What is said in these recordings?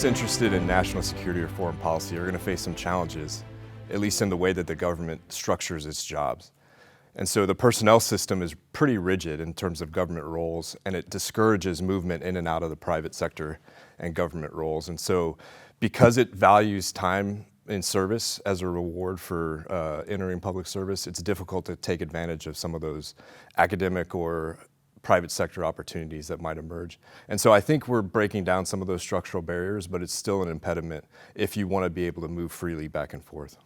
those interested in national security or foreign policy are going to face some challenges, at least in the way that the government structures its jobs. And so the personnel system is pretty rigid in terms of government roles, and it discourages movement in and out of the private sector and government roles. And so because it values time in service as a reward for entering public service, it's difficult to take advantage of some of those academic or private sector opportunities that might emerge. And so I think we're breaking down some of those structural barriers, but it's still an impediment if you want to be able to move freely back and forth.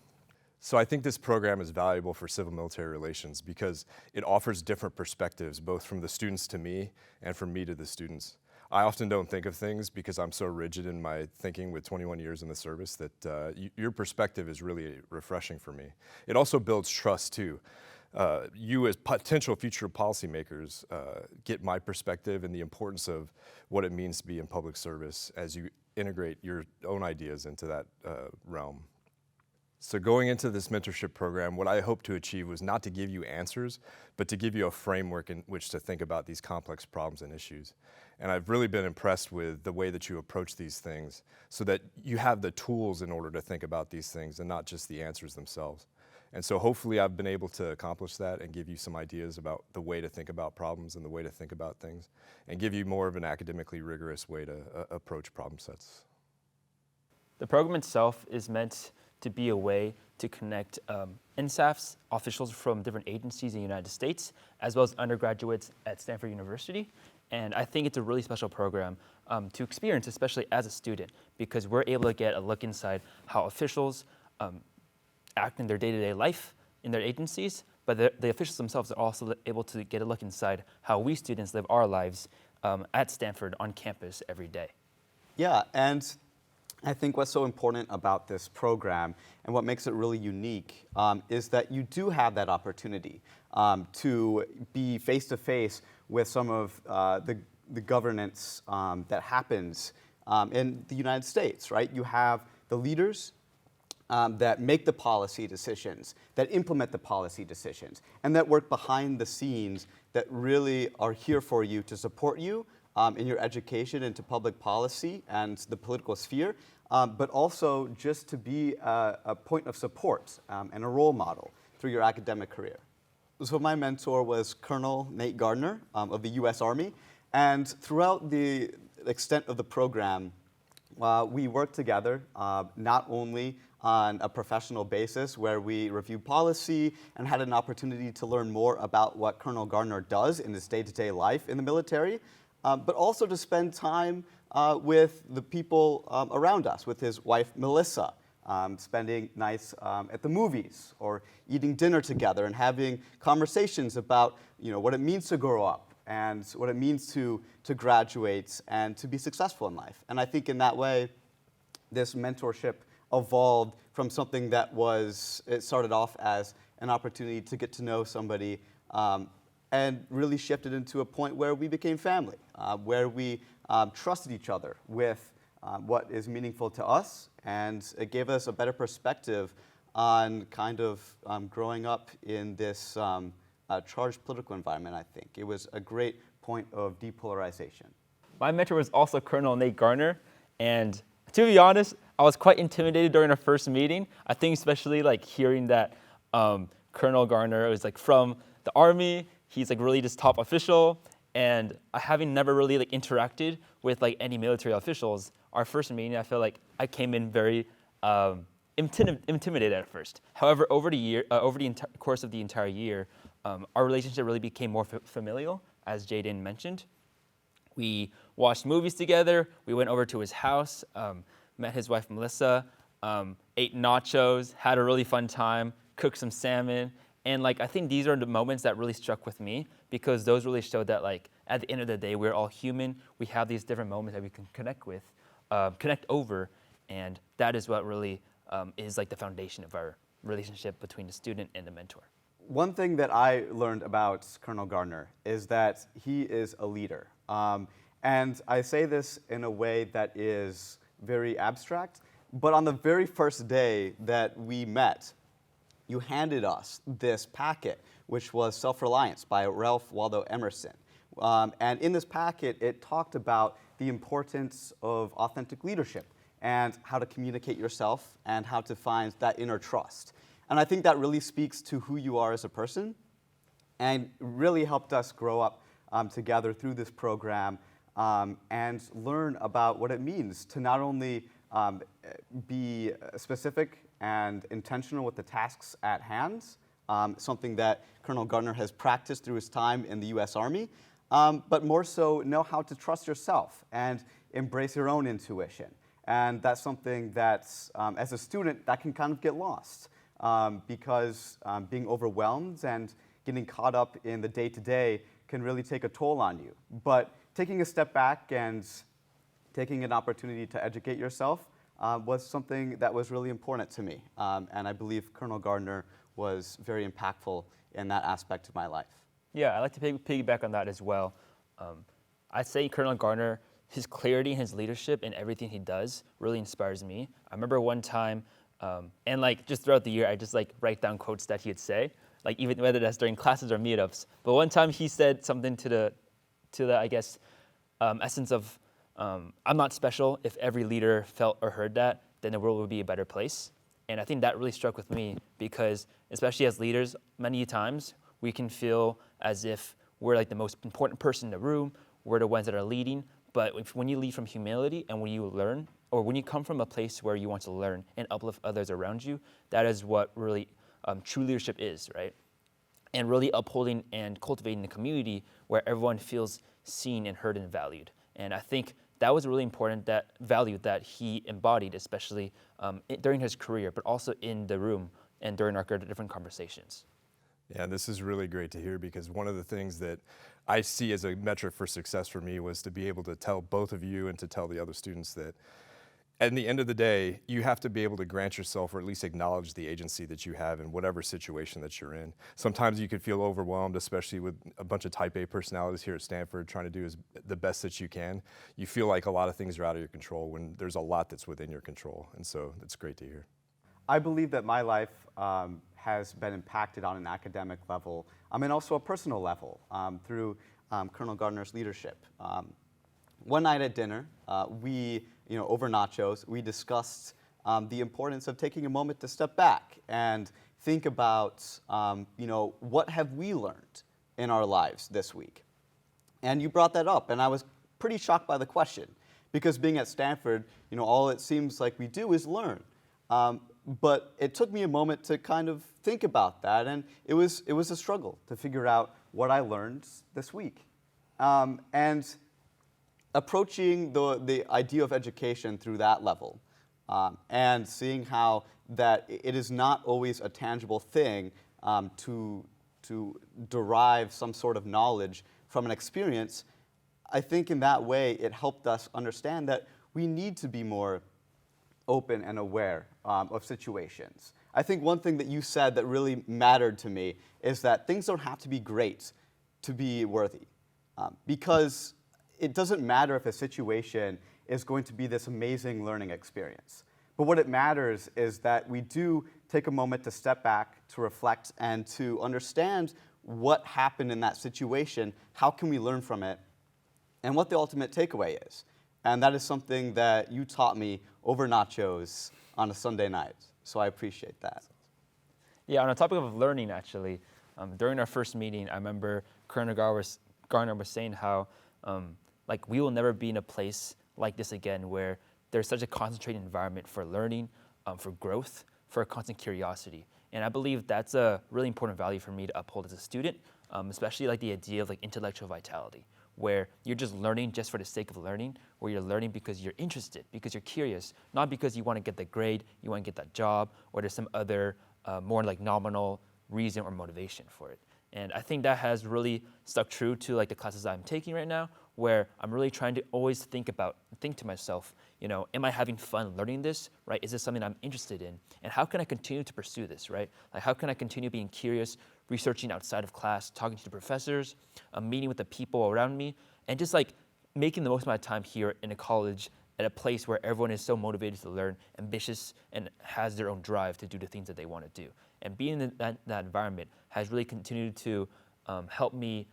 So I think this program is valuable for civil-military relations because it offers different perspectives, both from the students to me and from me to the students. I often don't think of things because I'm so rigid in my thinking with 21 years in the service that your perspective is really refreshing for me. It also builds trust too. You as potential future policymakers get my perspective and the importance of what it means to be in public service as you integrate your own ideas into that realm. So going into this mentorship program, what I hope to achieve was not to give you answers, but to give you a framework in which to think about these complex problems and issues. And I've really been impressed with the way that you approach these things so that you have the tools in order to think about these things and not just the answers themselves. And so hopefully I've been able to accomplish that and give you some ideas about the way to think about problems and the way to think about things and give you more of an academically rigorous way to approach problem sets. The program itself is meant to be a way to connect NSAF's officials from different agencies in the United States, as well as undergraduates at Stanford University. And I think it's a really special program to experience, especially as a student, because we're able to get a look inside how officials act in their day-to-day life in their agencies, but the officials themselves are also able to get a look inside how we students live our lives at Stanford on campus every day. Yeah, and I think what's so important about this program and what makes it really unique is that you do have that opportunity to be face-to-face with some of the governance that happens in the United States, right? You have the leaders that make the policy decisions, that implement the policy decisions, and that work behind the scenes that really are here for you to support you in your education into public policy and the political sphere, but also just to be a point of support and a role model through your academic career. So my mentor was Colonel Nate Gardner of the U.S. Army, and throughout the extent of the program, we worked together not only on a professional basis where we reviewed policy and had an opportunity to learn more about what Colonel Garner does in his day-to-day life in the military, but also to spend time with the people around us, with his wife, Melissa, spending nights at the movies or eating dinner together and having conversations about what it means to grow up and what it means to graduate and to be successful in life. And I think in that way, this mentorship evolved from something that it started off as an opportunity to get to know somebody and really shifted into a point where we became family, where we trusted each other with what is meaningful to us, and it gave us a better perspective on kind of growing up in this charged political environment, I think. It was a great point of depolarization. My mentor was also Colonel Nate Garner, and to be honest, I was quite intimidated during our first meeting. I think especially hearing that Colonel Garner was from the Army, he's really just top official, and having never really like with any military officials, our first meeting, I feel like I came in very intimidated at first. However, over the course of the entire year, our relationship really became more familial, as Jaydon mentioned. We watched movies together. We went over to his house, met his wife Melissa, ate nachos, had a really fun time, cooked some salmon. And I think these are the moments that really struck with me, because those really showed that at the end of the day, we're all human. We have these different moments that we can connect over, and that is what really is the foundation of our relationship between the student and the mentor. One thing that I learned about Colonel Garner is that he is a leader. And I say this in a way that is very abstract, but on the very first day that we met, you handed us this packet, which was Self-Reliance by Ralph Waldo Emerson. And in this packet, it talked about the importance of authentic leadership and how to communicate yourself and how to find that inner trust. And I think that really speaks to who you are as a person and really helped us grow up together through this program and learn about what it means to not only be specific and intentional with the tasks at hand, something that Colonel Gardner has practiced through his time in the U.S. Army, but more so know how to trust yourself and embrace your own intuition. And that's something that, as a student, that can kind of get lost because being overwhelmed and getting caught up in the day-to-day can really take a toll on you. But taking a step back and taking an opportunity to educate yourself was something that was really important to me. And I believe Colonel Gardner was very impactful in that aspect of my life. Yeah, I'd like to piggyback on that as well. I'd say Colonel Garner, his clarity and his leadership in everything he does really inspires me. I remember one time, and like just throughout the year, I just like write down quotes that he'd say, like even whether that's during classes or meetups. But one time he said something to the I guess, essence of, I'm not special. If every leader felt or heard that, then the world would be a better place. And I think that really struck with me because, especially as leaders, many times we can feel as if we're like the most important person in the room, we're the ones that are leading. But when you lead from humility and when you learn, or when you come from a place where you want to learn and uplift others around you, that is what really true leadership is, right? And really upholding and cultivating a community where everyone feels seen and heard and valued. And I think that was a really important value that he embodied, especially during his career, but also in the room and during our different conversations. Yeah, this is really great to hear because one of the things that I see as a metric for success for me was to be able to tell both of you and to tell the other students that at the end of the day, you have to be able to grant yourself or at least acknowledge the agency that you have in whatever situation that you're in. Sometimes you could feel overwhelmed, especially with a bunch of type A personalities here at Stanford trying to do the best that you can. You feel like a lot of things are out of your control when there's a lot that's within your control. And so it's great to hear. I believe that my life has been impacted on an academic level and also a personal level through Colonel Gardner's leadership. One night at dinner, over nachos, we discussed the importance of taking a moment to step back and think about, what have we learned in our lives this week? And you brought that up, and I was pretty shocked by the question because being at Stanford, all it seems like we do is learn. But it took me a moment to kind of think about that, and it was a struggle to figure out what I learned this week. And approaching the idea of education through that level and seeing how that it is not always a tangible thing to derive some sort of knowledge from an experience, I think in that way it helped us understand that we need to be more open and aware of situations. I think one thing that you said that really mattered to me is that things don't have to be great to be worthy because it doesn't matter if a situation is going to be this amazing learning experience. But what it matters is that we do take a moment to step back, to reflect, and to understand what happened in that situation, how can we learn from it, and what the ultimate takeaway is. And that is something that you taught me over nachos on a Sunday night. So I appreciate that. Yeah, on the topic of learning, actually, during our first meeting, I remember Colonel Garner was saying how we will never be in a place like this again where there's such a concentrated environment for learning, for growth, for constant curiosity. And I believe that's a really important value for me to uphold as a student, especially like the idea of intellectual vitality, where you're just learning just for the sake of learning, where you're learning because you're interested, because you're curious, not because you want to get the grade, you want to get that job, or there's some other more nominal reason or motivation for it. And I think that has really stuck true to the classes I'm taking right now, where I'm really trying to always think to myself, am I having fun learning this, right? Is this something I'm interested in? And how can I continue to pursue this, right? How can I continue being curious, researching outside of class, talking to the professors, meeting with the people around me, and just making the most of my time here in a college at a place where everyone is so motivated to learn, ambitious, and has their own drive to do the things that they want to do. And being in that environment has really continued to help me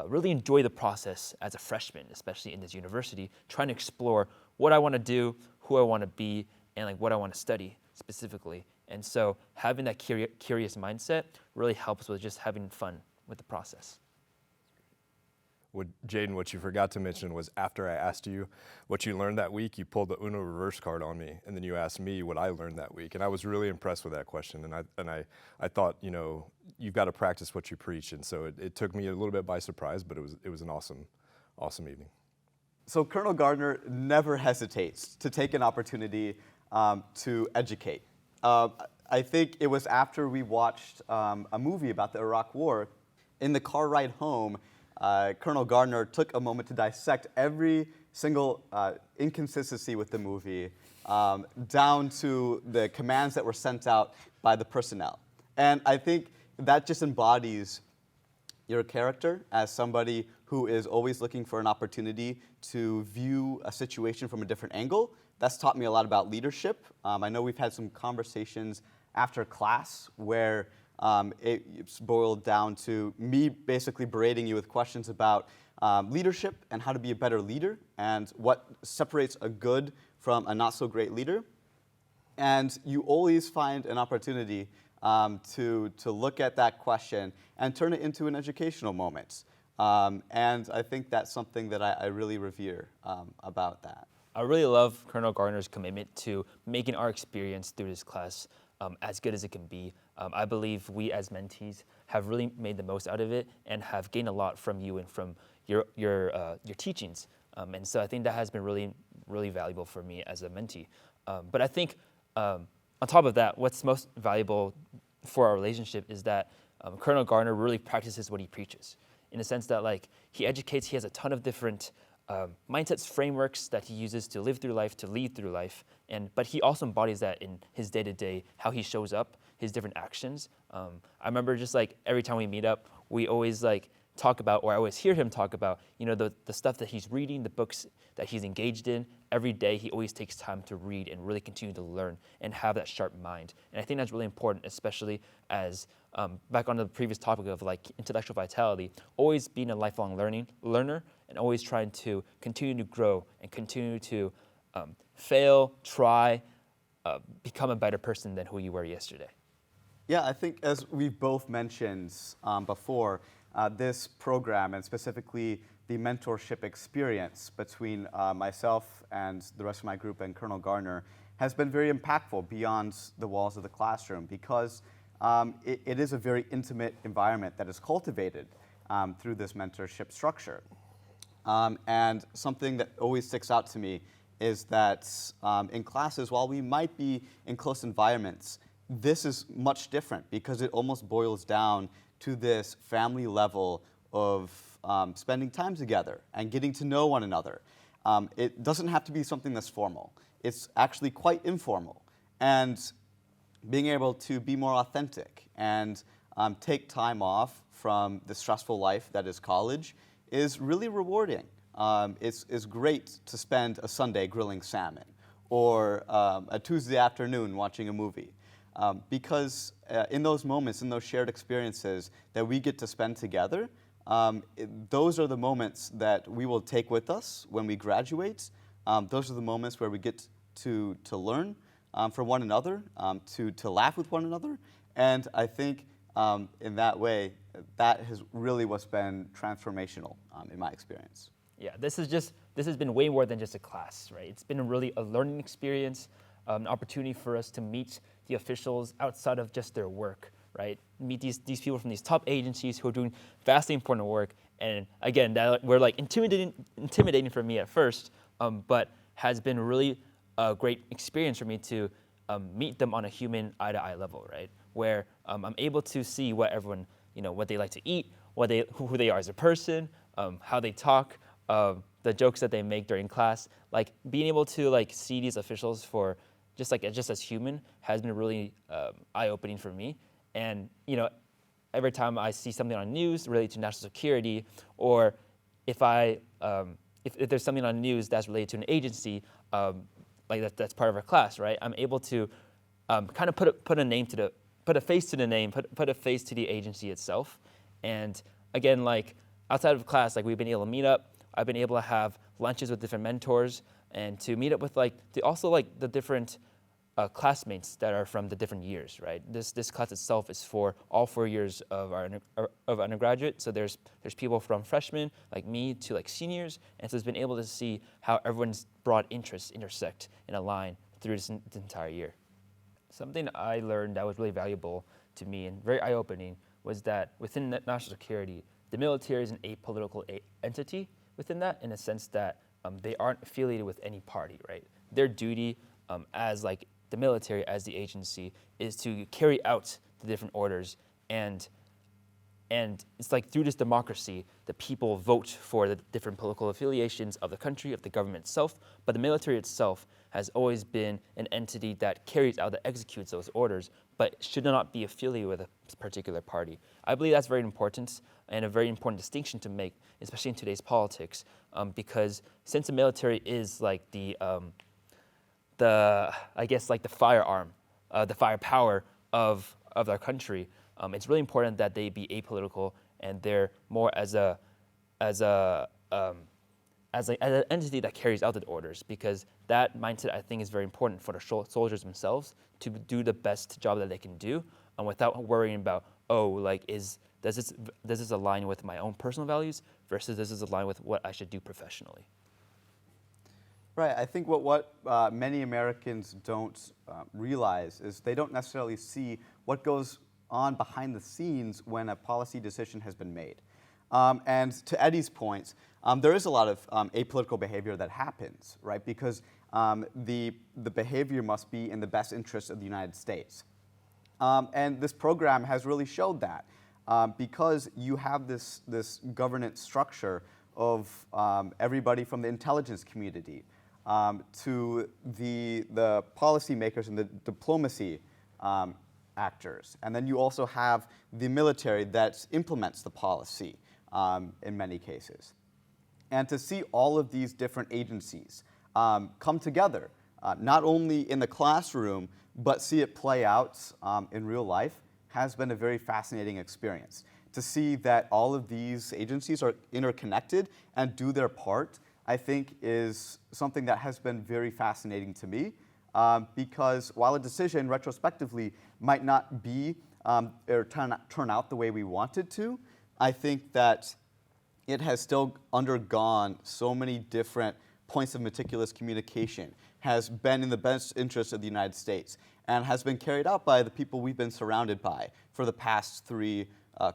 really enjoy the process as a freshman, especially in this university, trying to explore what I want to do, who I want to be and like what I want to study specifically. And so having that curious mindset really helps with just having fun with the process. Jaydon, what you forgot to mention was after I asked you what you learned that week, you pulled the Uno reverse card on me, and then you asked me what I learned that week. And I was really impressed with that question. And I thought, you've got to practice what you preach. And so it took me a little bit by surprise, but it was an awesome evening. So Colonel Gardner never hesitates to take an opportunity to educate. I think it was after we watched a movie about the Iraq War. In the car ride home, Colonel Gardner took a moment to dissect every single inconsistency with the movie, down to the commands that were sent out by the personnel. And I think that just embodies your character as somebody who is always looking for an opportunity to view a situation from a different angle. That's taught me a lot about leadership. I know we've had some conversations after class where it's boiled down to me basically berating you with questions about leadership and how to be a better leader and what separates a good from a not so great leader. And you always find an opportunity to look at that question and turn it into an educational moment. And I think that's something that I really revere about that. I really love Colonel Gardner's commitment to making our experience through this class as good as it can be. I believe we as mentees have really made the most out of it and have gained a lot from you and from your teachings. And so I think that has been really, really valuable for me as a mentee. But I think on top of that, what's most valuable for our relationship is that Colonel Gardner really practices what he preaches, in the sense that like he educates. He has a ton of different mindsets, frameworks that he uses to live through life, to lead through life, but he also embodies that in his day-to-day, how he shows up, his different actions. I remember just like every time we meet up, we always like talk about, or I always hear him talk about, the stuff that he's reading, the books that he's engaged in. Every day he always takes time to read and really continue to learn and have that sharp mind. And I think that's really important, especially as back on the previous topic of like intellectual vitality, always being a lifelong learner and always trying to continue to grow and continue to fail, try, become a better person than who you were yesterday. Yeah, I think as we've both mentioned before, this program and specifically the mentorship experience between myself and the rest of my group and Colonel Garner has been very impactful beyond the walls of the classroom because it is a very intimate environment that is cultivated through this mentorship structure. And something that always sticks out to me is that in classes, while we might be in close environments, this is much different because it almost boils down to this family level of spending time together and getting to know one another. It doesn't have to be something that's formal. It's actually quite informal. And being able to be more authentic and take time off from the stressful life that is college is really rewarding. It's great to spend a Sunday grilling salmon or a Tuesday afternoon watching a movie. Because in those moments, in those shared experiences that we get to spend together, those are the moments that we will take with us when we graduate. Those are the moments where we get to learn from one another, to laugh with one another. And I think in that way, that has really what's been transformational in my experience. Yeah, this has been way more than just a class, right? It's been really a learning experience, an opportunity for us to meet the officials outside of just their work, right? Meet these people from these top agencies who are doing vastly important work. And again, that were like intimidating for me at first, but has been really a great experience for me to meet them on a human eye-to-eye level, right? Where I'm able to see what everyone, what they like to eat, who they are as a person, how they talk, the jokes that they make during class. Like being able to like see these officials for just as human has been really eye-opening for me. And every time I see something on news related to national security, or if there's something on news that's related to an agency, like that's part of our class, right? I'm able to kind of put a face to the name, put a face to the agency itself. And again, like outside of class, like we've been able to meet up. I've been able to have lunches with different mentors and to meet up with the different classmates that are from the different years, right? This class itself is for all 4 years of of undergraduate. So there's people from freshmen like me to like seniors, and so it's been able to see how everyone's broad interests intersect and align through this entire year. Something I learned that was really valuable to me and very eye-opening was that within national security, the military is an apolitical entity within that, in a sense that they aren't affiliated with any party, right? Their duty as like the military, as the agency, is to carry out the different orders, and it's like through this democracy, the people vote for the different political affiliations of the country, of the government itself, but the military itself has always been an entity that carries out, that executes those orders, but should not be affiliated with a particular party. I believe that's very important and a very important distinction to make, especially in today's politics, because since the military is like the firearm, the firepower of our country, it's really important that they be apolitical and they're more as an entity that carries out the orders, because that mindset I think is very important for the soldiers themselves to do the best job that they can do, without worrying about does this align with my own personal values versus does this align with what I should do professionally. Right. I think what many Americans don't realize is they don't necessarily see what goes on behind the scenes when a policy decision has been made. And to Eddie's point, there is a lot of apolitical behavior that happens, right? Because the behavior must be in the best interest of the United States. And this program has really showed that, because you have this governance structure of everybody from the intelligence community to the policymakers and the diplomacy actors. And then you also have the military that implements the policy in many cases. And to see all of these different agencies come together, not only in the classroom, but see it play out in real life, has been a very fascinating experience. To see that all of these agencies are interconnected and do their part, I think is something that has been very fascinating to me, because while a decision retrospectively might not be or turn out the way we want it to, I think that it has still undergone so many different points of meticulous communication, has been in the best interest of the United States, and has been carried out by the people we've been surrounded by for the past 3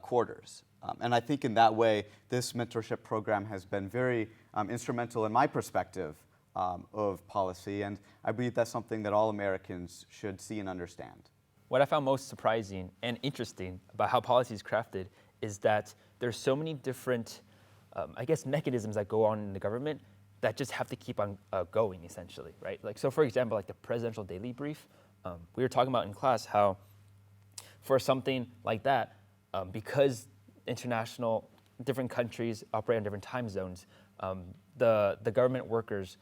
quarters. And I think in that way, this mentorship program has been very instrumental in my perspective of policy, and I believe that's something that all Americans should see and understand. What I found most surprising and interesting about how policy is crafted is that there's so many different, mechanisms that go on in the government that just have to keep on going, essentially, right? Like, so for example, like the presidential daily brief, we were talking about in class how for something like that, because different countries operate in different time zones, the government workers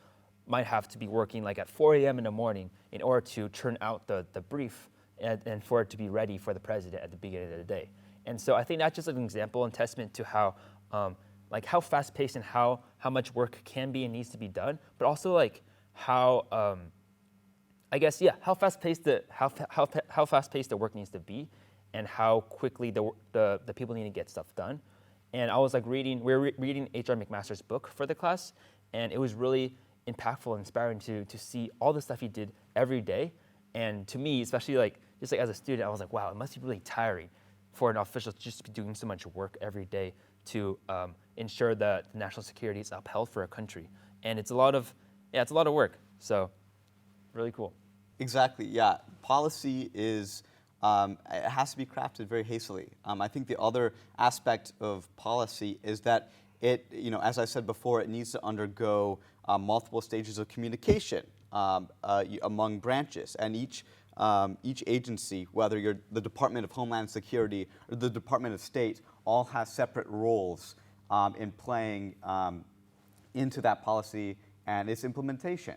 might have to be working like at 4 a.m. in the morning in order to churn out the brief and for it to be ready for the president at the beginning of the day. And so I think that's just an example and testament to how how fast-paced and how much work can be and needs to be done, but also like how how fast-paced the work needs to be, and how quickly the people need to get stuff done. And I was like we were reading H.R. McMaster's book for the class, and it was really impactful and inspiring to see all the stuff he did every day. And to me, especially just as a student, I was like, wow, it must be really tiring for an official just to be doing so much work every day to ensure that the national security is upheld for a country. And it's a lot of work. So really cool. Exactly, yeah. Policy is, it has to be crafted very hastily. I think the other aspect of policy is that it, as I said before, it needs to undergo multiple stages of communication among branches. And each agency, whether you're the Department of Homeland Security or the Department of State, all has separate roles in playing into that policy and its implementation.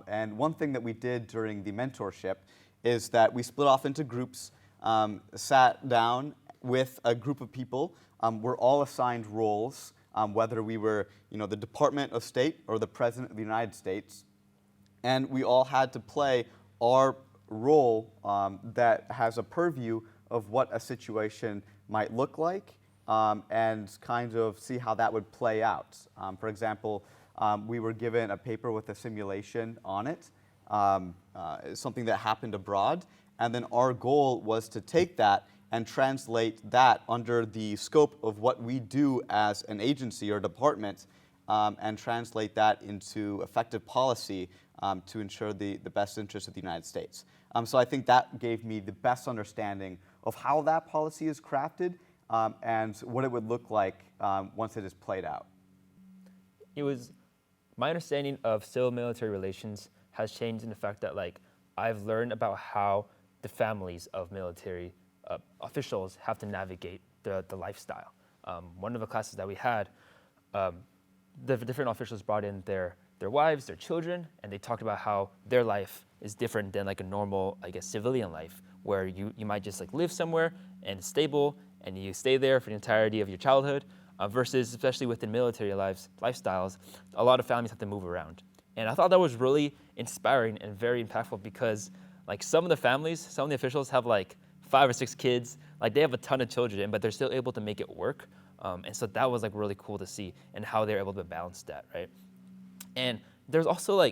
And one thing that we did during the mentorship is that we split off into groups, sat down with a group of people. We're all assigned roles, whether we were the Department of State or the President of the United States. And we all had to play our role that has a purview of what a situation might look like and kind of see how that would play out. For example, we were given a paper with a simulation on it, something that happened abroad, and then our goal was to take that and translate that under the scope of what we do as an agency or department and translate that into effective policy to ensure the best interest of the United States. So I think that gave me the best understanding of how that policy is crafted and what it would look like once it is played out. It was my understanding of civil-military relations has changed in the fact that I've learned about how the families of military officials have to navigate the lifestyle. One of the classes that we had, the different officials brought in their wives, their children, and they talked about how their life is different than a normal, civilian life, where you might just live somewhere and it's stable and you stay there for the entirety of your childhood, versus especially within military lifestyles, a lot of families have to move around. And I thought that was really inspiring and very impactful because some of the families, some of the officials have 5 or 6 kids, they have a ton of children, but they're still able to make it work. And so that was really cool to see and how they're able to balance that, right? And there's also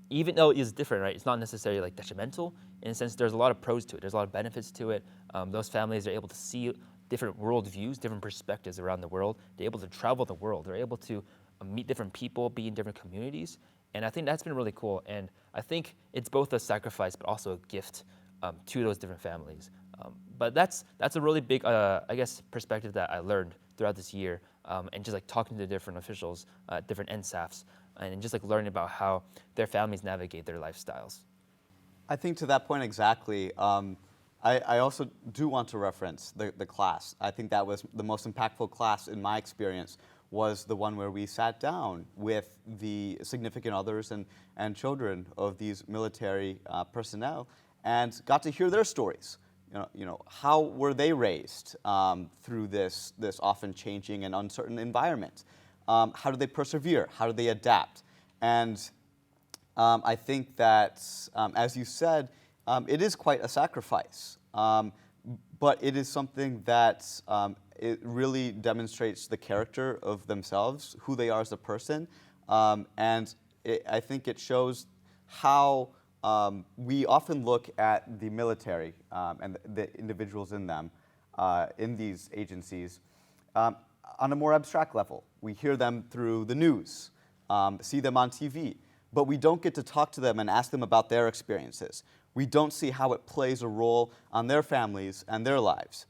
even though it is different, right? It's not necessarily detrimental. In a sense, there's a lot of pros to it. There's a lot of benefits to it. Those families are able to see different worldviews, different perspectives around the world. They're able to travel the world. They're able to meet different people, be in different communities. And I think that's been really cool. And I think it's both a sacrifice, but also a gift to those different families. But that's a really big, perspective that I learned throughout this year. And just talking to different officials, different NSAFs, and just learning about how their families navigate their lifestyles. I think to that point exactly, I also do want to reference the class. I think that was the most impactful class in my experience was the one where we sat down with the significant others and children of these military personnel and got to hear their stories. How were they raised through this often changing and uncertain environment? How do they persevere? How do they adapt? And I think that, as you said, it is quite a sacrifice, but it is something that it really demonstrates the character of themselves, who they are as a person, and I think it shows how we often look at the military and the individuals in them, in these agencies, on a more abstract level. We hear them through the news, see them on TV, but we don't get to talk to them and ask them about their experiences. We don't see how it plays a role on their families and their lives.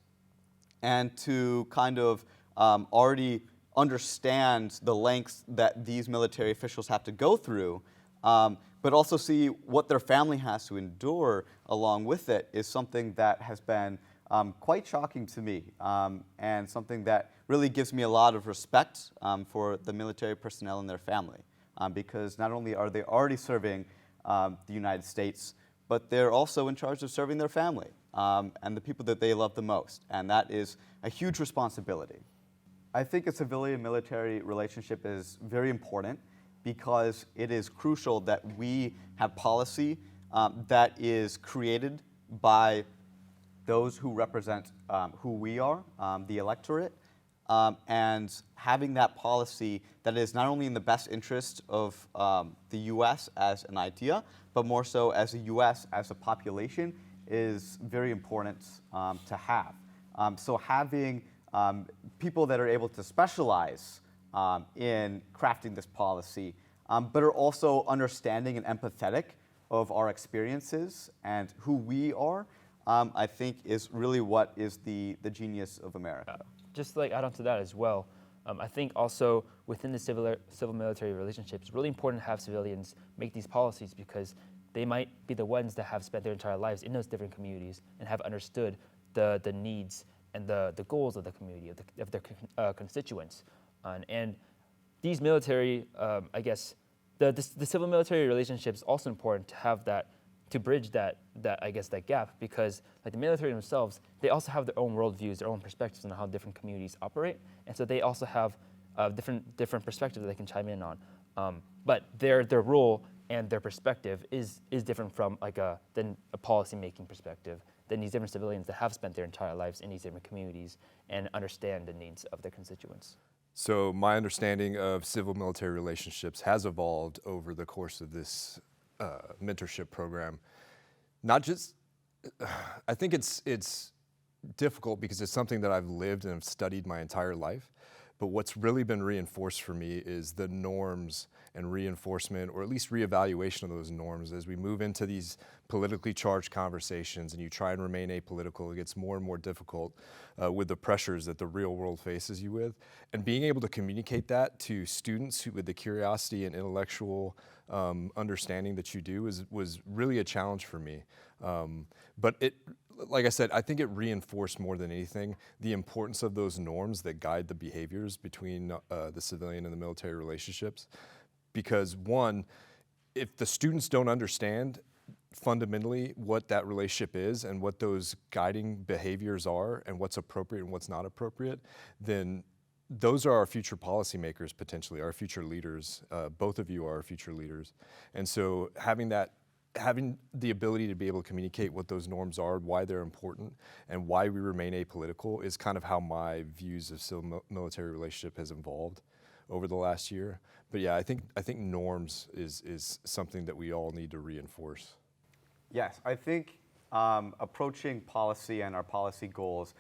And to kind of already understand the lengths that these military officials have to go through, but also see what their family has to endure along with it is something that has been quite shocking to me and something that really gives me a lot of respect for the military personnel and their family because not only are they already serving the United States, but they're also in charge of serving their family and the people that they love the most, and that is a huge responsibility. I think a civilian-military relationship is very important because it is crucial that we have policy that is created by those who represent who we are, the electorate, and having that policy that is not only in the best interest of the U.S. as an idea, but more so as the U.S. as a population is very important to have. So having people that are able to specialize in crafting this policy, but are also understanding and empathetic of our experiences and who we are, I think is really what is the genius of America. Just add on to that as well, I think also within the civil-military relationship, it's really important to have civilians make these policies because they might be the ones that have spent their entire lives in those different communities and have understood the needs and the goals of the community, of their constituents. And these military, the civil-military relationship is also important to have that, to bridge that gap because the military themselves, they also have their own worldviews, their own perspectives on how different communities operate. And so they also have different perspectives that they can chime in on. But their role and their perspective is different from than a policy-making perspective, than these different civilians that have spent their entire lives in these different communities and understand the needs of their constituents. So my understanding of civil-military relationships has evolved over the course of this mentorship program. Not just, I think it's difficult because it's something that I've lived and have studied my entire life. But what's really been reinforced for me is the norms and reinforcement, or at least reevaluation of those norms as we move into these politically charged conversations and you try and remain apolitical. It gets more and more difficult with the pressures that the real world faces you with. And being able to communicate that to students with the curiosity and intellectual understanding that you do was really a challenge for me. But like I said, I think it reinforced more than anything the importance of those norms that guide the behaviors between the civilian and the military relationships. Because one, if the students don't understand fundamentally what that relationship is and what those guiding behaviors are and what's appropriate and what's not appropriate, then those are our future policymakers, potentially, our future leaders. Both of you are our future leaders. And so having the ability to be able to communicate what those norms are, why they're important, and why we remain apolitical is kind of how my views of civil-military relationship has evolved over the last year. But yeah, I think norms is something that we all need to reinforce. Yes, I think approaching policy and our policy goals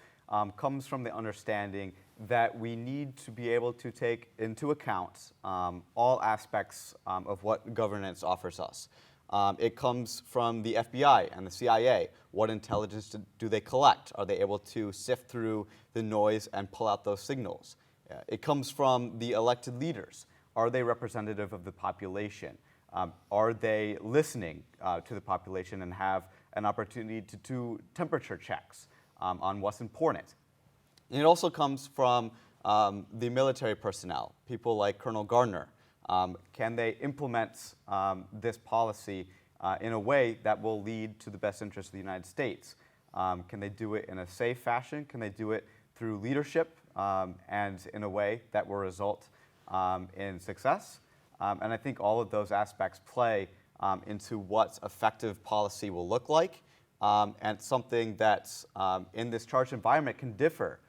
comes from the understanding that we need to be able to take into account all aspects of what governance offers us. It comes from the FBI and the CIA. What intelligence do they collect? Are they able to sift through the noise and pull out those signals? It comes from the elected leaders. Are they representative of the population? Are they listening to the population and have an opportunity to do temperature checks on what's important? And it also comes from the military personnel, people like Colonel Gardner. Can they implement this policy in a way that will lead to the best interest of the United States? Can they do it in a safe fashion? Can they do it through leadership and in a way that will result in success? And I think all of those aspects play into what effective policy will look like, and something that in this charged environment can differ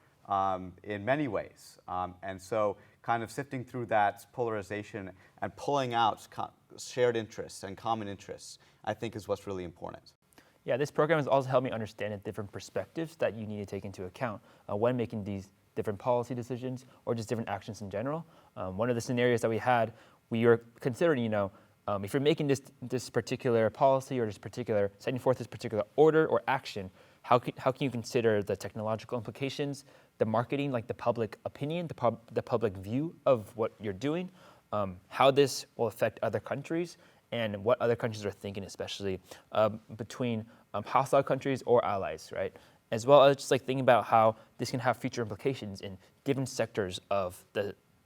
in many ways. And so kind of sifting through that polarization and pulling out shared interests and common interests, I think is what's really important. Yeah, this program has also helped me understand the different perspectives that you need to take into account when making these different policy decisions or just different actions in general. One of the scenarios that we had, we were considering, if you're making this particular policy or setting forth this particular order or action, how can you consider the technological implications, the marketing, like the public opinion, the public view of what you're doing, how this will affect other countries, and what other countries are thinking, especially between hostile countries or allies, right? As well as just thinking about how this can have future implications in different sectors of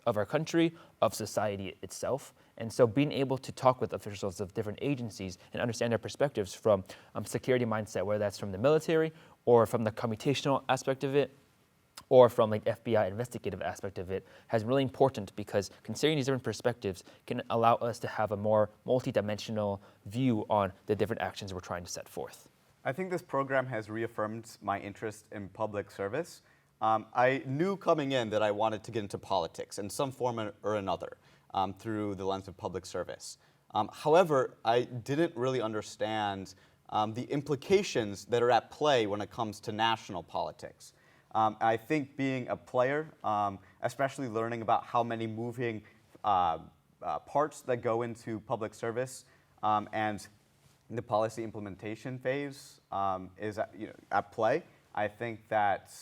our country, of society itself. And so being able to talk with officials of different agencies and understand their perspectives from security mindset, whether that's from the military or from the computational aspect of it, or from FBI investigative aspect of it, has been really important, because considering these different perspectives can allow us to have a more multidimensional view on the different actions we're trying to set forth. I think this program has reaffirmed my interest in public service. I knew coming in that I wanted to get into politics in some form or another through the lens of public service. However, I didn't really understand the implications that are at play when it comes to national politics. I think being a player, especially learning about how many moving parts that go into public service and the policy implementation phase is at play. I think that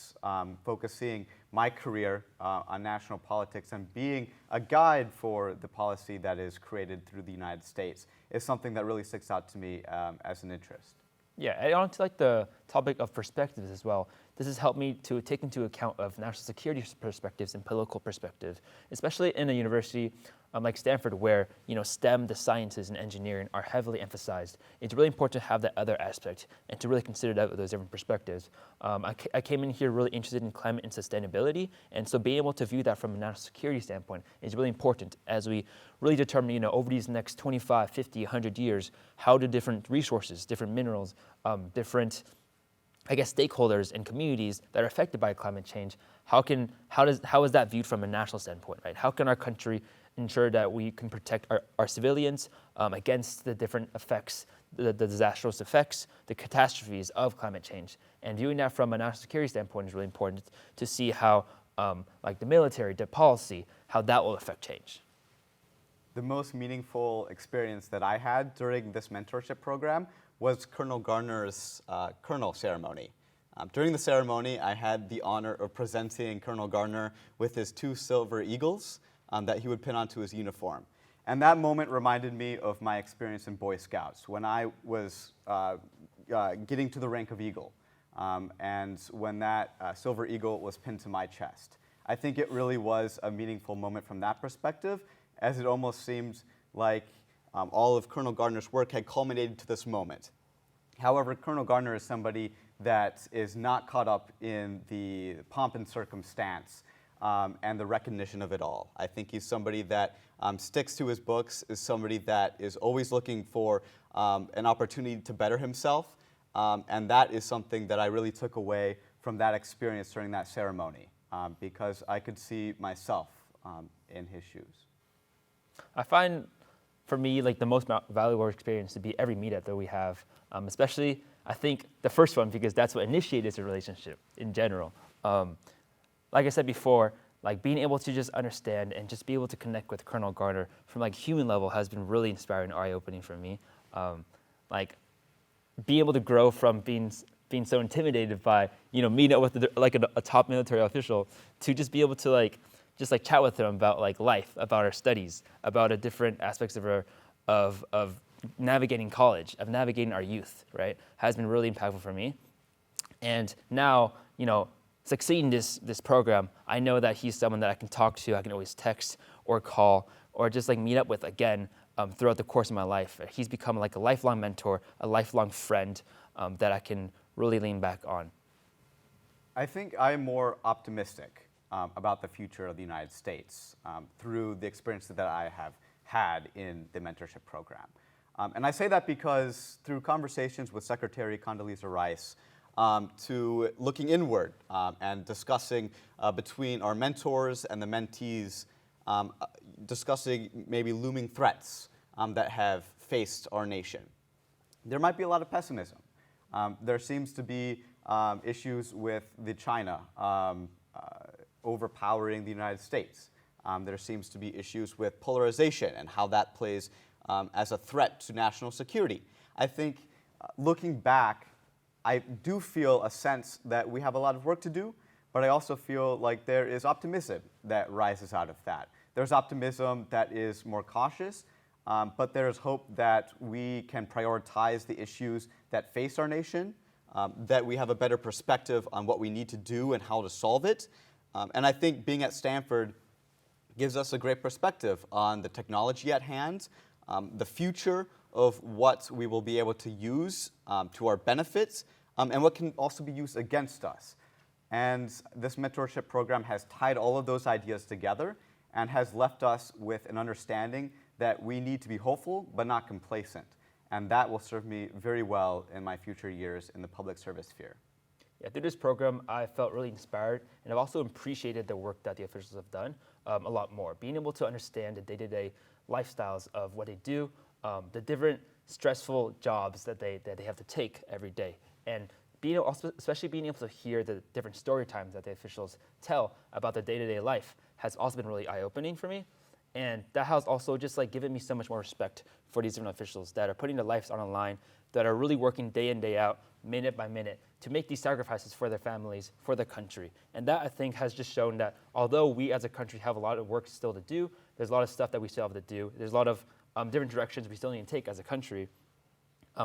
focusing my career on national politics and being a guide for the policy that is created through the United States is something that really sticks out to me as an interest. Yeah, and on to the topic of perspectives as well. this has helped me to take into account of national security perspectives and political perspective, especially in a university like Stanford, where STEM, the sciences and engineering are heavily emphasized. It's really important to have that other aspect and to really consider those different perspectives. I came in here really interested in climate and sustainability, and so being able to view that from a national security standpoint is really important as we really determine, over these next 25, 50, 100 years, how do different resources, different minerals, different stakeholders and communities that are affected by climate change, how is that viewed from a national standpoint, right? How can our country ensure that we can protect our civilians against the different effects, the disastrous effects, the catastrophes of climate change? And viewing that from a national security standpoint is really important to see how, the military, the policy, how that will affect change. The most meaningful experience that I had during this mentorship program was Colonel Garner's colonel ceremony. During the ceremony, I had the honor of presenting Colonel Gardner with his 2 silver eagles that he would pin onto his uniform. And that moment reminded me of my experience in Boy Scouts when I was getting to the rank of Eagle, and when that silver eagle was pinned to my chest. I think it really was a meaningful moment from that perspective, as it almost seemed like all of Colonel Gardner's work had culminated to this moment. However, Colonel Gardner is somebody that is not caught up in the pomp and circumstance and the recognition of it all. I think he's somebody that sticks to his books, is somebody that is always looking for an opportunity to better himself, and that is something that I really took away from that experience during that ceremony, because I could see myself in his shoes. I find, for me, the most valuable experience to be every meetup that we have, especially, I think, the first one, because that's what initiated the relationship in general. Like I said before, being able to just understand and just be able to connect with Colonel Garner from human level has been really inspiring and eye-opening for me. Being able to grow from being so intimidated by meeting up with a top military official to just be able to chat with them about life, about our studies, about the different aspects of navigating college, of navigating our youth, right, has been really impactful for me. And now, succeeding this program, I know that he's someone that I can talk to, I can always text or call or just meet up with again throughout the course of my life. He's become a lifelong mentor, a lifelong friend that I can really lean back on. I think I'm more optimistic about the future of the United States through the experience that I have had in the mentorship program. And I say that because through conversations with Secretary Condoleezza Rice, to looking inward and discussing between our mentors and the mentees, discussing maybe looming threats that have faced our nation. There might be a lot of pessimism. There seems to be issues with China overpowering the United States. There seems to be issues with polarization and how that plays as a threat to national security. I think looking back, I do feel a sense that we have a lot of work to do, but I also feel like there is optimism that rises out of that. There's optimism that is more cautious, but there's hope that we can prioritize the issues that face our nation, that we have a better perspective on what we need to do and how to solve it. And I think being at Stanford gives us a great perspective on the technology at hand, the future of what we will be able to use to our benefits, and what can also be used against us. And this mentorship program has tied all of those ideas together and has left us with an understanding that we need to be hopeful but not complacent. And that will serve me very well in my future years in the public service sphere. Yeah, through this program, I felt really inspired, and I've also appreciated the work that the officials have done a lot more. Being able to understand the day-to-day lifestyles of what they do, the different stressful jobs that they have to take every day, and especially being able to hear the different story times that the officials tell about the day-to-day life has also been really eye-opening for me. And that has also just given me so much more respect for these different officials that are putting their lives on the line, that are really working day in, day out, minute by minute, to make these sacrifices for their families, for their country. And that, I think, has just shown that although we as a country have a lot of work still to do, there's a lot of stuff that we still have to do, there's a lot of different directions we still need to take as a country,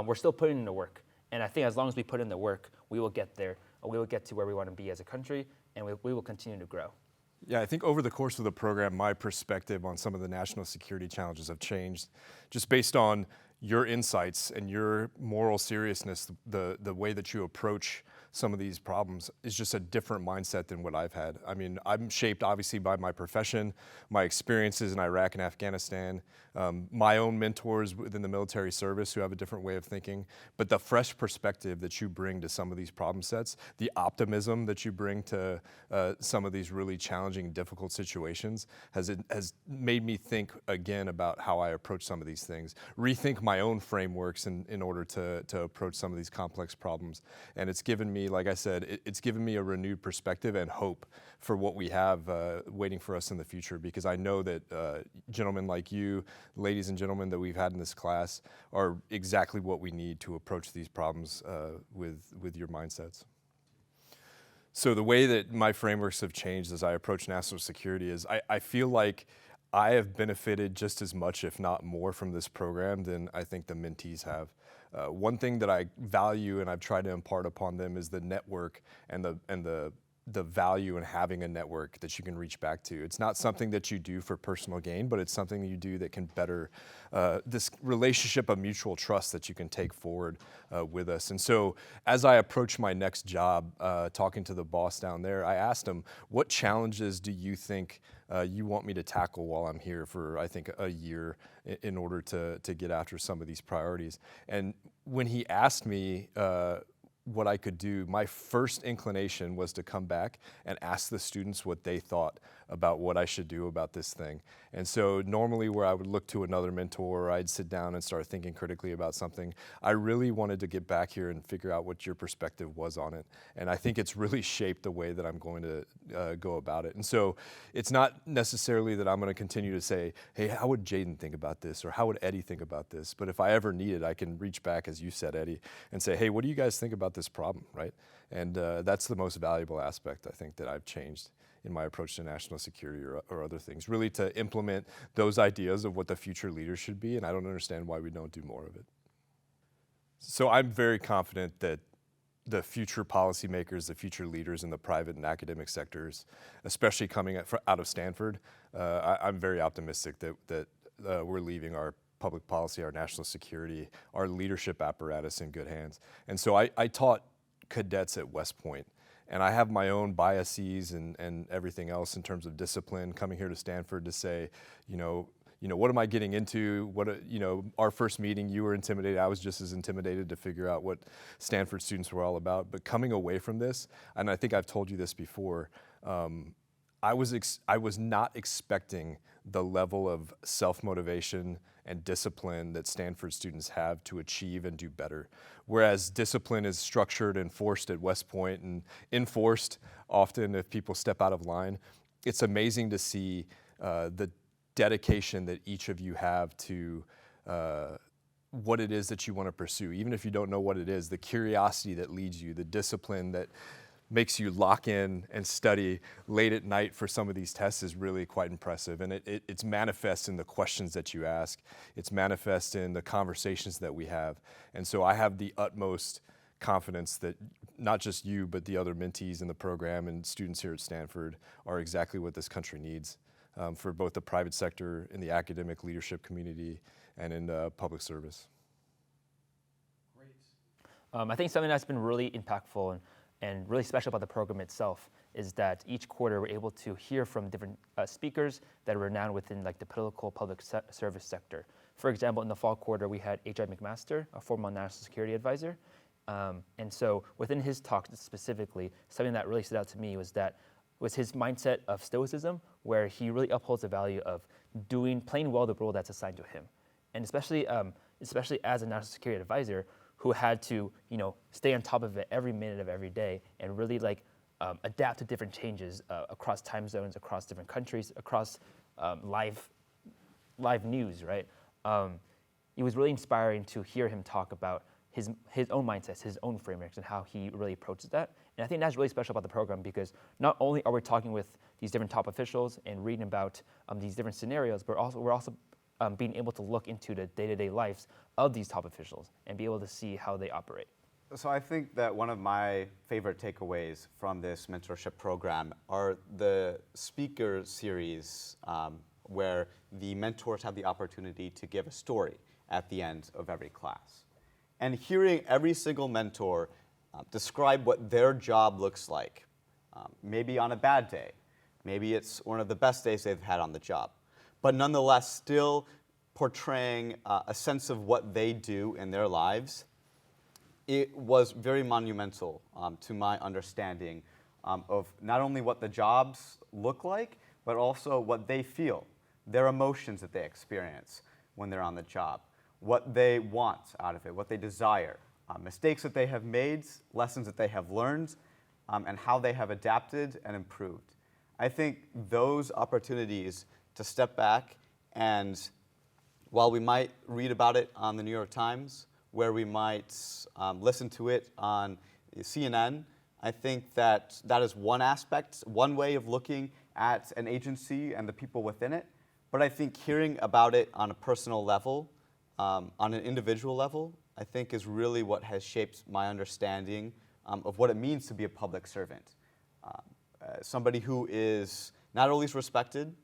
we're still putting in the work. And I think as long as we put in the work, we will get there we will get to where we want to be as a country, and we will continue to grow. Yeah, I think over the course of the program, my perspective on some of the national security challenges have changed just based on your insights and your moral seriousness. The way that you approach some of these problems is just a different mindset than what I've had. I mean, I'm shaped obviously by my profession, my experiences in Iraq and Afghanistan, my own mentors within the military service who have a different way of thinking, but the fresh perspective that you bring to some of these problem sets, the optimism that you bring to some of these really challenging, difficult situations has made me think again about how I approach some of these things, rethink my own frameworks in order to approach some of these complex problems. And it's given me, like I said, it's given me a renewed perspective and hope for what we have waiting for us in the future, because I know that gentlemen like you, ladies and gentlemen that we've had in this class, are exactly what we need to approach these problems with your mindsets. So the way that my frameworks have changed as I approach national security is I feel like I have benefited just as much, if not more, from this program than I think the mentees have. One thing that I value and I've tried to impart upon them is the network and the value in having a network that you can reach back to. It's not something that you do for personal gain, but it's something you do that can better this relationship of mutual trust that you can take forward with us. And so as I approach my next job, talking to the boss down there, I asked him, what challenges do you think you want me to tackle while I'm here for, I think, a year in order to get after some of these priorities? And when he asked me what I could do, my first inclination was to come back and ask the students what they thought about what I should do about this thing. And so normally where I would look to another mentor, or I'd sit down and start thinking critically about something, I really wanted to get back here and figure out what your perspective was on it. And I think it's really shaped the way that I'm going to go about it. And so it's not necessarily that I'm going to continue to say, hey, how would Jaydon think about this? Or how would Eddie think about this? But if I ever need it, I can reach back, as you said, Eddie, and say, hey, what do you guys think about this problem, right? And that's the most valuable aspect, I think, that I've changed in my approach to national security or other things, really to implement those ideas of what the future leaders should be, and I don't understand why we don't do more of it. So I'm very confident that the future policymakers, the future leaders in the private and academic sectors, especially coming out of Stanford, I'm very optimistic that we're leaving our public policy, our national security, our leadership apparatus in good hands. And so I taught cadets at West Point, and I have my own biases and everything else in terms of discipline, coming here to Stanford to say, what am I getting into? Our first meeting, you were intimidated. I was just as intimidated to figure out what Stanford students were all about. But coming away from this, and I think I've told you this before, I was not expecting the level of self-motivation and discipline that Stanford students have to achieve and do better. Whereas discipline is structured and forced at West Point and enforced often if people step out of line, it's amazing to see the dedication that each of you have to what it is that you want to pursue. Even if you don't know what it is, the curiosity that leads you, the discipline that makes you lock in and study late at night for some of these tests is really quite impressive. And it's manifest in the questions that you ask. It's manifest in the conversations that we have. And so I have the utmost confidence that not just you, but the other mentees in the program and students here at Stanford are exactly what this country needs for both the private sector, in the academic leadership community, and in public service. Great. I think something that's been really impactful and really special about the program itself is that each quarter we're able to hear from different speakers that are renowned within the political public service sector. For example, in the fall quarter, we had H.I. McMaster, a former national security advisor. And so within his talk specifically, something that really stood out to me was his mindset of stoicism, where he really upholds the value of playing well the role that's assigned to him. And especially as a national security advisor, who had to, stay on top of it every minute of every day and really adapt to different changes across time zones, across different countries, across live news, right? It was really inspiring to hear him talk about his own mindsets, his own frameworks, and how he really approaches that. And I think that's really special about the program, because not only are we talking with these different top officials and reading about these different scenarios, but we're also being able to look into the day-to-day lives of these top officials and be able to see how they operate. So I think that one of my favorite takeaways from this mentorship program are the speaker series where the mentors have the opportunity to give a story at the end of every class. And hearing every single mentor describe what their job looks like, maybe on a bad day, maybe it's one of the best days they've had on the job, but nonetheless still portraying a sense of what they do in their lives, it was very monumental to my understanding of not only what the jobs look like, but also what they feel, their emotions that they experience when they're on the job, what they want out of it, what they desire, mistakes that they have made, lessons that they have learned, and how they have adapted and improved. I think those opportunities to step back and, while we might read about it on the New York Times, where we might listen to it on CNN, I think that that is one aspect, one way of looking at an agency and the people within it. But I think hearing about it on a personal level, on an individual level, I think is really what has shaped my understanding of what it means to be a public servant. Somebody who is not always respected,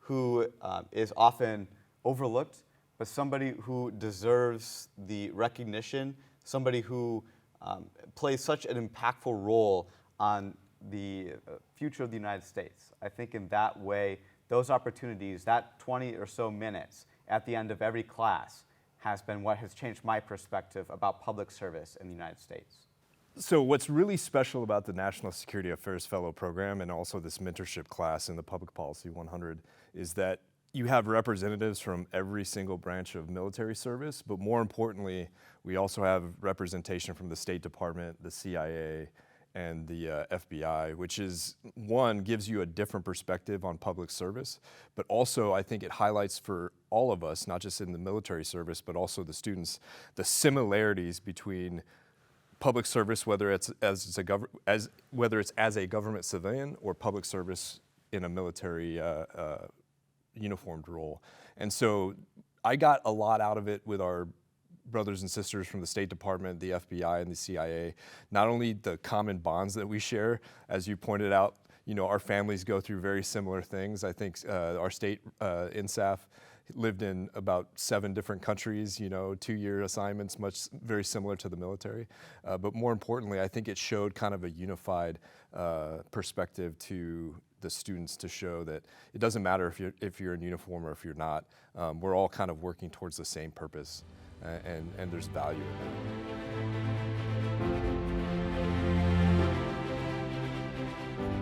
who is often overlooked, but somebody who deserves the recognition, somebody who plays such an impactful role on the future of the United States. I think in that way, those opportunities, that 20 or so minutes at the end of every class has been what has changed my perspective about public service in the United States. So what's really special about the National Security Affairs Fellow Program and also this mentorship class in the Public Policy 100 is that you have representatives from every single branch of military service, but more importantly, we also have representation from the State Department, the CIA, and the FBI, which is, one, gives you a different perspective on public service, but also I think it highlights for all of us, not just in the military service, but also the students, the similarities between public service, whether it's as a government civilian or public service in a military uniformed role. And so I got a lot out of it with our brothers and sisters from the State Department, the FBI, and the CIA. Not only the common bonds that we share, as you pointed out, our families go through very similar things. I think our state NSAF lived in about 7 different countries, 2-year assignments, very similar to the military. But more importantly, I think it showed kind of a unified perspective to the students to show that it doesn't matter if you're in uniform or if you're not. We're all kind of working towards the same purpose, and there's value in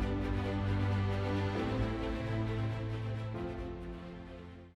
that.